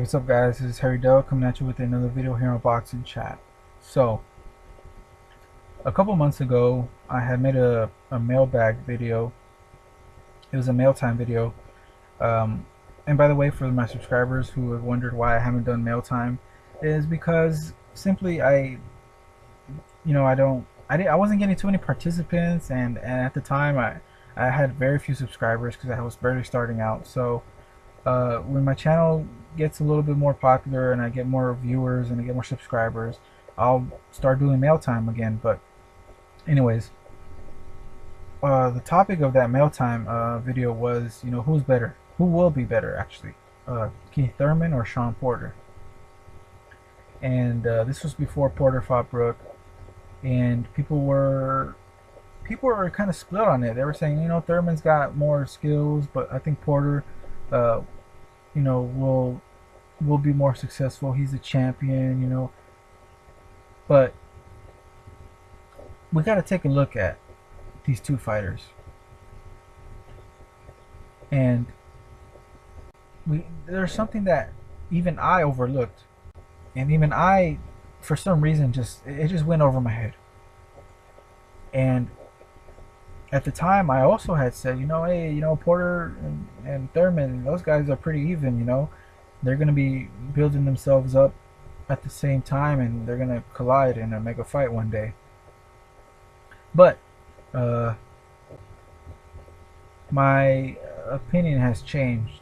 What's up, guys? This is Harry Dell coming at you with another video here on Boxing Chat. So, a couple months ago, I had made a mailbag video. It was a mail time video. And by the way, for my subscribers who have wondered why I haven't done mail time, is because simply I wasn't getting too many participants, and at the time I had very few subscribers because I was barely starting out. So when my channel gets a little bit more popular and I get more viewers and I get more subscribers, I'll start doing mail time again. But anyways, the topic of that mail time video was, who's better, who will be better actually, Keith Thurman or Shawn Porter. And this was before Porter fought Brook, and people were kind of split on it. They were saying, Thurman's got more skills, but I think Porter will be more successful. He's a champion, but we got to take a look at these two fighters, and there's something that even I overlooked, and even I, for some reason, it just went over my head. And at the time, I also had said, hey, Porter and Thurman, those guys are pretty even, they're going to be building themselves up at the same time, and they're going to collide in a mega fight one day. But my opinion has changed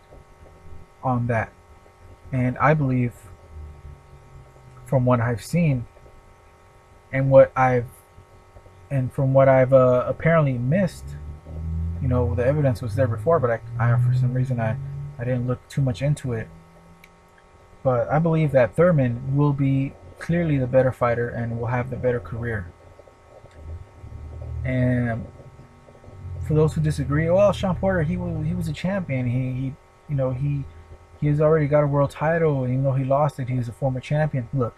on that, and I believe, from what I've seen and from what I've apparently missed, the evidence was there before, but I for some reason I didn't look too much into it. But I believe that Thurman will be clearly the better fighter and will have the better career. And for those who disagree, well, Shawn Porter, he was a champion. He has already got a world title, and even though he lost it, he was a former champion. Look,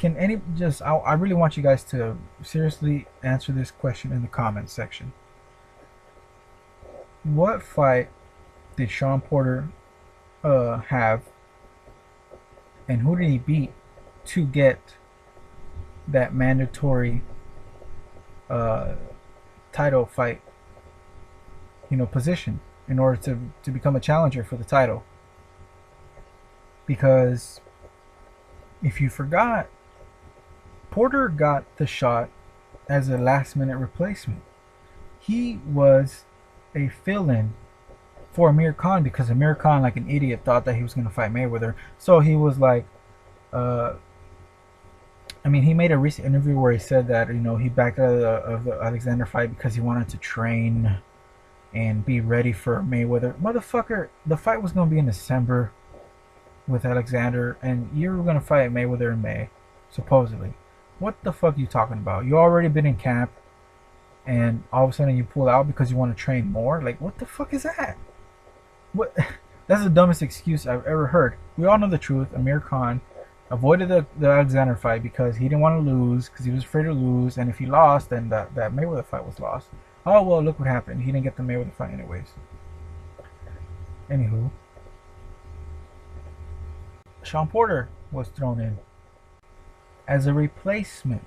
I really want you guys to seriously answer this question in the comments section. What fight did Shawn Porter have, and who did he beat to get that mandatory title fight position in order to become a challenger for the title? Because if you forgot, Porter got the shot as a last-minute replacement. He was a fill-in for Amir Khan because Amir Khan, like an idiot, thought that he was going to fight Mayweather. So he was like, he made a recent interview where he said that he backed out of the Alexander fight because he wanted to train and be ready for Mayweather. Motherfucker, the fight was going to be in December with Alexander, and you were going to fight Mayweather in May, supposedly. What the fuck are you talking about? You already been in camp, and all of a sudden you pull out because you want to train more? Like, what the fuck is that? What? That's the dumbest excuse I've ever heard. We all know the truth. Amir Khan avoided the Alexander fight because he didn't want to lose, because he was afraid to lose, and if he lost, then that Mayweather fight was lost. Oh, well, look what happened. He didn't get the Mayweather fight anyways. Anywho, Shawn Porter was thrown in as a replacement.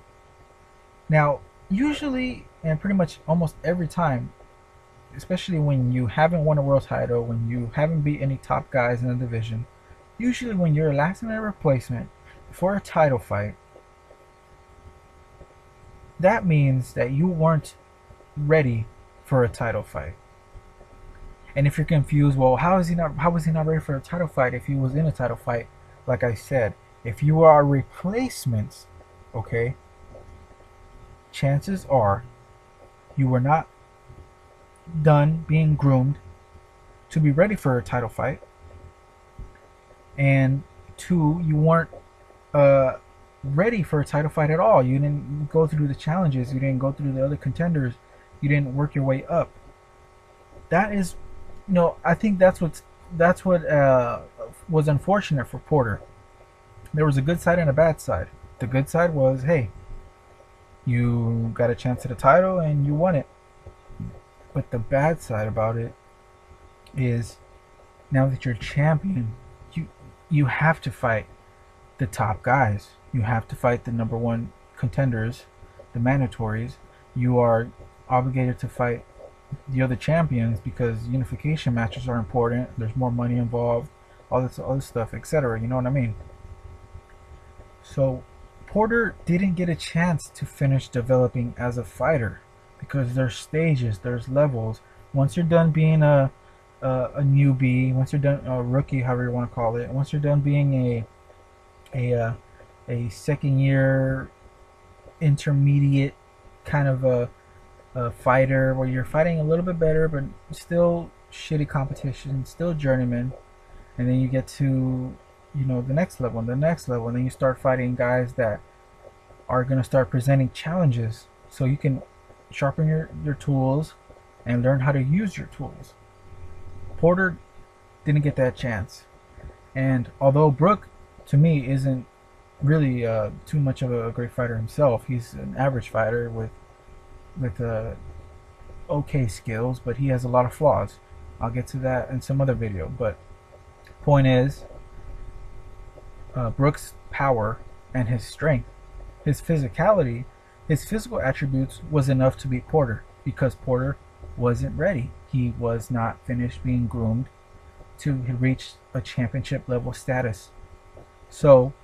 Now, usually, and pretty much almost every time, especially when you haven't won a world title, when you haven't beat any top guys in the division, usually when you're a last-minute replacement for a title fight, that means that you weren't ready for a title fight. And if you're confused, well, how was he not ready for a title fight if he was in a title fight? Like I said, if you are replacements, okay, chances are you were not done being groomed to be ready for a title fight, and two, you weren't ready for a title fight at all. You didn't go through the challenges, you didn't go through the other contenders, you didn't work your way up. That is, I think that's what was unfortunate for Porter. There was a good side and a bad side. The good side was, hey, you got a chance at a title and you won it. But the bad side about it is Now that you're champion, you you have to fight the top guys. You have to fight the number one contenders, the mandatories. You are obligated to fight the other champions because unification matches are important. There's more money involved, all this other stuff, etc. You know what I mean? So Porter didn't get a chance to finish developing as a fighter because there's stages, there's levels. Once you're done being a newbie, once you're done a rookie, however you want to call it, once you're done being a second year intermediate kind of a fighter where you're fighting a little bit better but still shitty competition, still journeyman, and then you get to the next level and the next level, and then you start fighting guys that are going to start presenting challenges so you can sharpen your tools and learn how to use your tools. Porter didn't get that chance, and although Brook to me isn't really too much of a great fighter himself, he's an average fighter with okay skills, but he has a lot of flaws. I'll get to that in some other video, but point is, Brook's power and his strength, his physicality, his physical attributes was enough to beat Porter because Porter wasn't ready. He was not finished being groomed to reach a championship level status. So,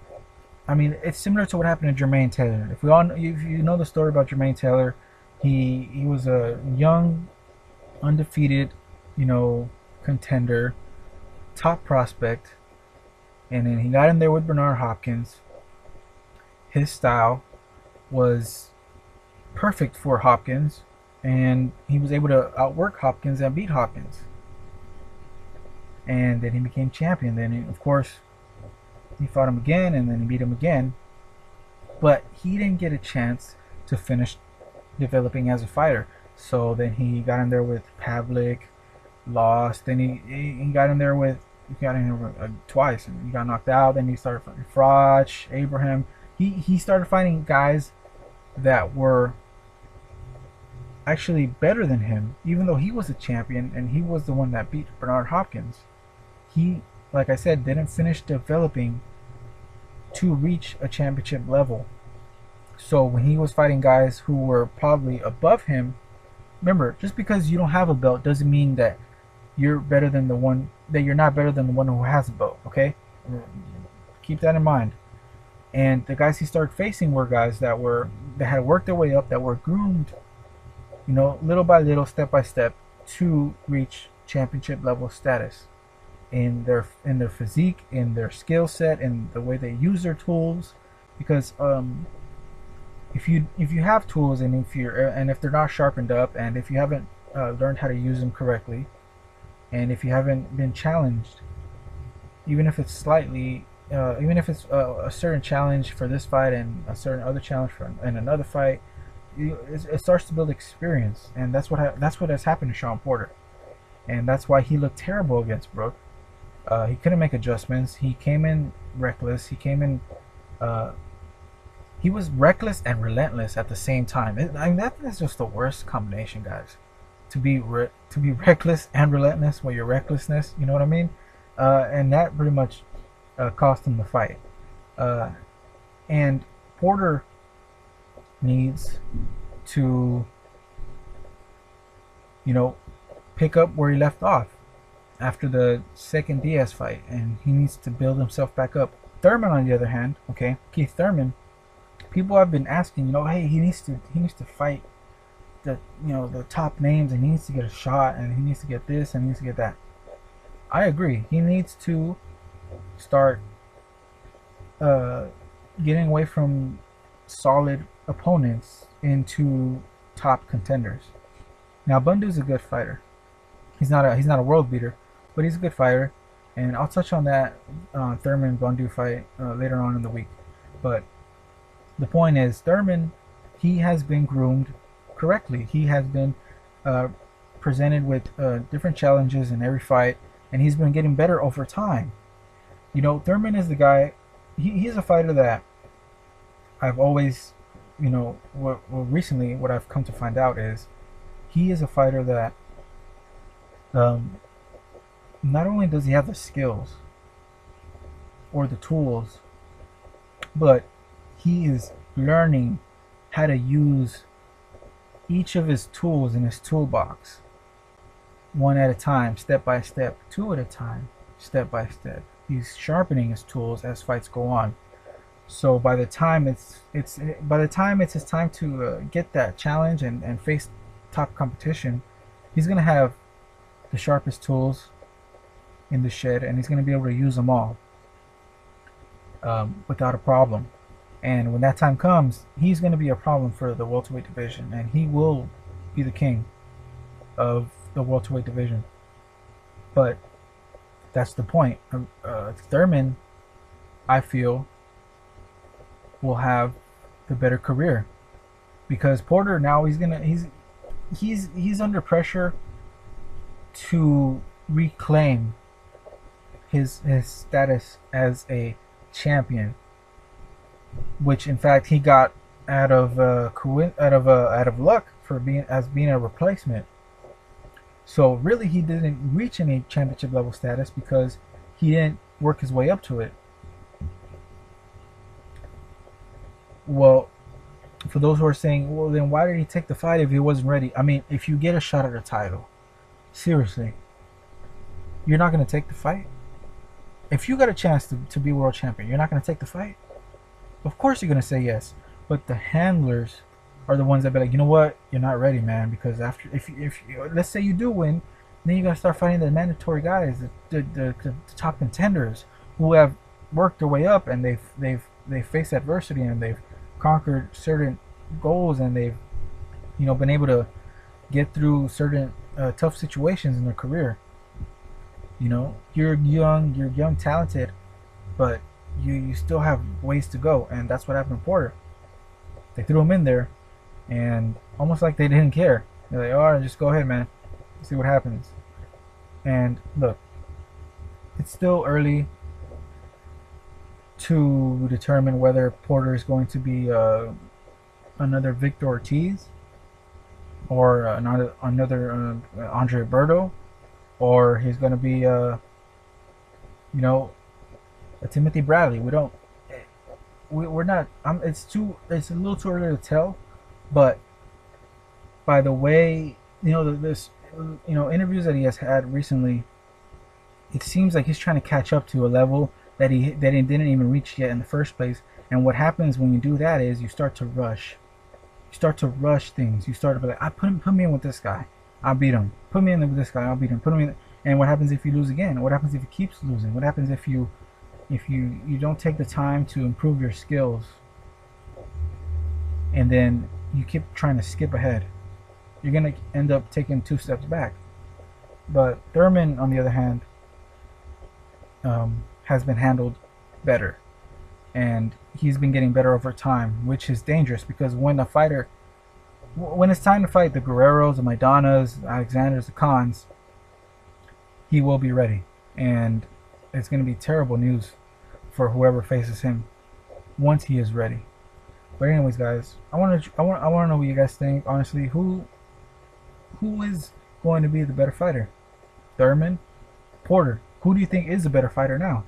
I mean, it's similar to what happened to Jermain Taylor. If you know the story about Jermain Taylor, he was a young, undefeated, contender, top prospect, and then he got in there with Bernard Hopkins. His style was perfect for Hopkins, and he was able to outwork Hopkins and beat Hopkins. And then he became champion. Then, of course, he fought him again, and then he beat him again. But he didn't get a chance to finish developing as a fighter. So then he got in there with Pavlik, lost. Then he got in there with twice, and he got knocked out. Then he started fighting Froch, Abraham. He started fighting guys that were actually better than him, even though he was a champion and he was the one that beat Bernard Hopkins. He, like I said, didn't finish developing to reach a championship level. So when he was fighting guys who were probably above him, remember, just because you don't have a belt doesn't mean that you're better than the one, that you're not better than the one who has a belt, okay? Keep that in mind. And the guys he started facing were guys that had worked their way up, that were groomed, little by little, step by step, to reach championship level status in their physique, in their skill set, in the way they use their tools. Because if you have tools, and if they're not sharpened up, and if you haven't learned how to use them correctly, and if you haven't been challenged, even if it's slightly, even if it's a certain challenge for this fight and a certain other challenge in another fight, it starts to build experience, and that's what has happened to Shawn Porter, and that's why he looked terrible against Brook. He couldn't make adjustments. He came in reckless. He was reckless and relentless at the same time. I mean, that's just the worst combination, guys. To be reckless and relentless with your recklessness, you know what I mean? And that pretty much cost him the fight. And Porter needs to, pick up where he left off after the second Diaz fight, and he needs to build himself back up. Thurman, on the other hand, Keith Thurman, people have been asking, hey, he needs to fight the top names, and he needs to get a shot, and he needs to get this, and he needs to get that. I agree. He needs to start getting away from solid opponents into top contenders. Now, Bundu's a good fighter. He's not a world beater, but he's a good fighter, and I'll touch on that Thurman Bundu fight later on in the week. But the point is, Thurman, he has been groomed correctly. He has been presented with different challenges in every fight, and he's been getting better over time. Thurman is the guy. He's a fighter that I've always, recently what I've come to find out is he is a fighter that not only does he have the skills or the tools, but he is learning how to use each of his tools in his toolbox, one at a time, step by step, two at a time, step by step. He's sharpening his tools as fights go on. So by the time it's his time to get that challenge and face top competition, he's gonna have the sharpest tools in the shed, and he's gonna be able to use them all without a problem. And when that time comes, he's gonna be a problem for the welterweight division, and he will be the king of the welterweight division. But that's the point. Thurman, I feel, will have the better career, because Porter now he's under pressure to reclaim his status as a champion, which in fact he got out of luck for being a replacement. So really he didn't reach any championship level status because he didn't work his way up to it. Well, for those who are saying, well, then why did he take the fight if he wasn't ready? I mean, if you get a shot at a title, seriously, you're not going to take the fight? If you got a chance to be world champion, you're not going to take the fight? Of course you're going to say yes. But the handlers are the ones that be like, you know what? You're not ready, man. Because after, if let's say you do win, then you got to start fighting the mandatory guys, the top contenders who have worked their way up, and they've faced adversity, and they've conquered certain goals, and they've been able to get through certain tough situations in their career. You're young, talented, but you still have ways to go, and that's what happened to Porter. They threw him in there, and almost like they didn't care. They're like, all right, just go ahead, man, see what happens. And look, it's still early to determine whether Porter is going to be another Victor Ortiz, or another Andre Berto, or he's going to be a Timothy Bradley. We're not. It's a little too early to tell, but by the way, this interviews that he has had recently, it seems like he's trying to catch up to a level that he didn't even reach yet in the first place. And what happens when you do that is you start to rush. You start to rush things. You start to be like, put me in with this guy, I'll beat him. Put me in with this guy, I'll beat him. Put him in. And what happens if you lose again? What happens if he keeps losing? What happens if you don't take the time to improve your skills, and then you keep trying to skip ahead? You're gonna end up taking 2 steps back. But Thurman, on the other hand, has been handled better, and he's been getting better over time, which is dangerous, because when it's time to fight the Guerreros, the Maidanas, the Alexanders, the Khans, he will be ready, and it's going to be terrible news for whoever faces him once he is ready. But anyways, guys, I want to know what you guys think. Honestly, who is going to be the better fighter? Thurman, Porter? Who do you think is a better fighter now?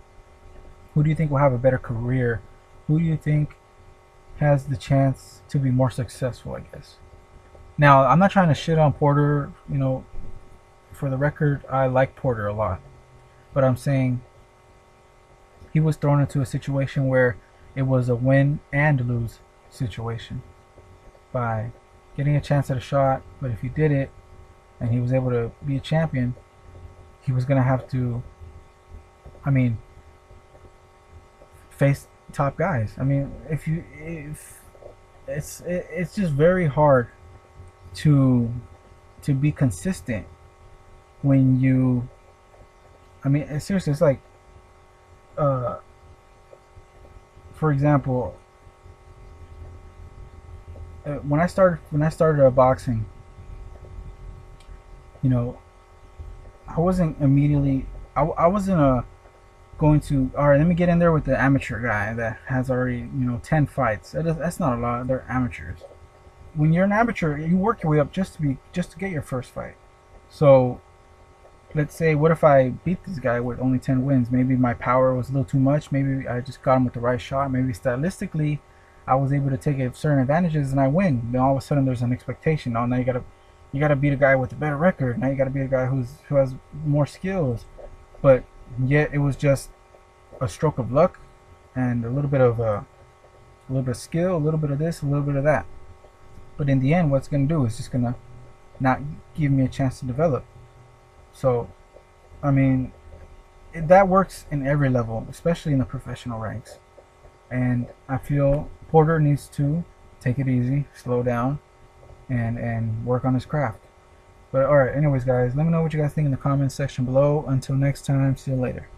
Who do you think will have a better career? Who do you think has the chance to be more successful, I guess? Now, I'm not trying to shit on Porter. For the record, I like Porter a lot. But I'm saying he was thrown into a situation where it was a win and lose situation by getting a chance at a shot. But if he did it and he was able to be a champion, he was going to have to, face top guys. It's just very hard to be consistent when you, seriously, it's like, for example, when I started boxing, I wasn't immediately, I wasn't going to, all right, let me get in there with the amateur guy that has already 10 fights. That's not a lot. They're amateurs. When you're an amateur, you work your way up just to get your first fight. So let's say, what if I beat this guy with only 10 wins? Maybe my power was a little too much. Maybe I just got him with the right shot. Maybe stylistically, I was able to take certain advantages and I win. Then all of a sudden, there's an expectation. Oh, now you gotta beat a guy with a better record. Now you gotta beat a guy who has more skills. But yet, it was just a stroke of luck and a little bit of skill, a little bit of this, a little bit of that. But in the end, what's gonna do is just gonna not give me a chance to develop. So, I mean, that works in every level, especially in the professional ranks. And I feel Porter needs to take it easy, slow down, and work on his craft. But all right, anyways, guys, let me know what you guys think in the comments section below. Until next time, see you later.